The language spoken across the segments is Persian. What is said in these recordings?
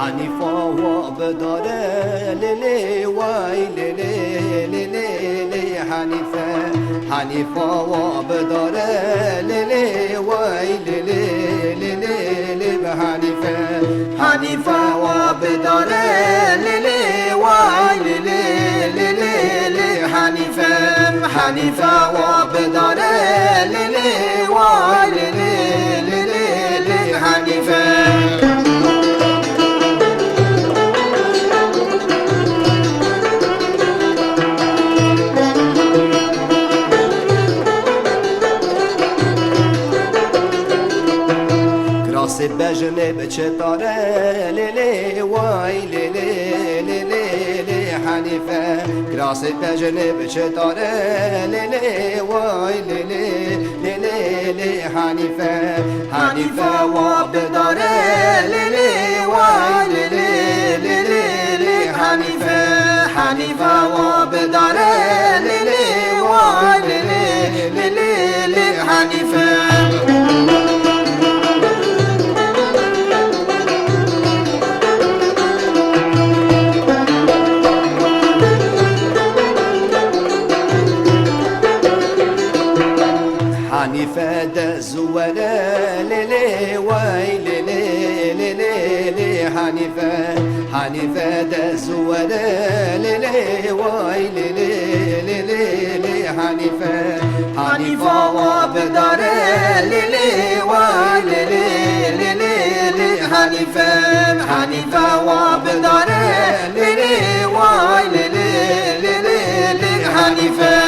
حنیفا و بداره لیلی وای لیلی لیلی حنیفه حنیفا و بداره لیلی وای لیلی لیلی به حنیفه حنیفا و بداره لیلی وای لیلی لیلی حنیفه حنیفا و بداره لیلی وای لیلی لیلی حنیفه راس بجنه بچتاره لیلی وای لیلی لیلی حنیفه راس بجنه بچتاره لیلی وای لیلی لیلی حنیفه حنیفه و بداره لیلی وای لیلی لیلی حنیفه حنیفه و بداره لیلی وای لیلی لیلی حنیفه حنیفه ده زوره لیلی وای لیلی لیلی حنیفه حنیفه ده زوره لیلی وای لیلی لیلی حنیفه حنیفه و بداره لیلی وای لیلی لیلی حنیفه حنیفه و بداره لیلی وای لیلی لیلی حنیفه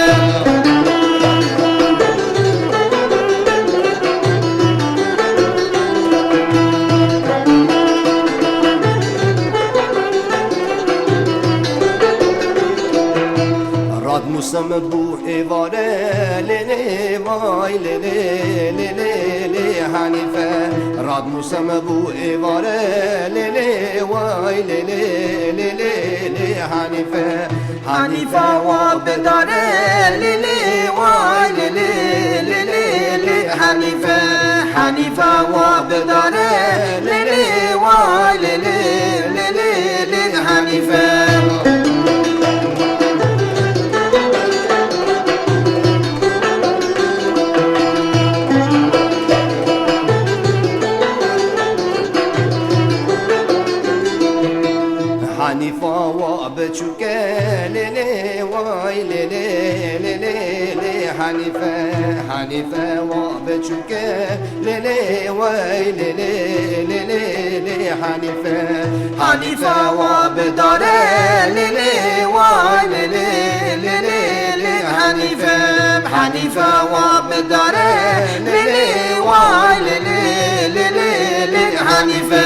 موسم بو ایواره لیلی وای لیلی لیلی حنیفه راد موسم بو ایواره لیلی وای لیلی لیلی حنیفه حنیفه و بداره لیلی وای لیلی لیلی حنیفه حنیفه و بداره لیلی وای لیلی لیلی حنیفه حنیفا و بچوکه لیلی وای لیلی لیلی حنیفه حنیفه و بچوکه لیلی وای لیلی لیلی حنیفه حنیفه و بداره لیلی وای لیلی لیلی حنیفه حنیفه و بداره لیلی وای لیلی لیلی حنیفه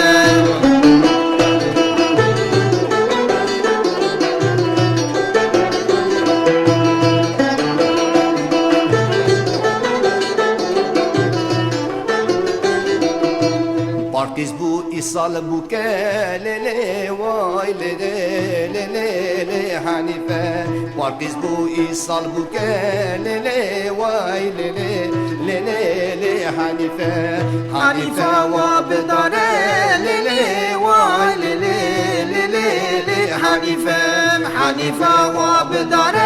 پارتیز بو ایسال بو که لیلی وای لیلی لیلی حنیفه پارتیز بو ایسال بو که لیلی وای لیلی لیلی حنیفه حنیفه و بداره لیلی وای لیلی لیلی حنیفه حنیفه و بداره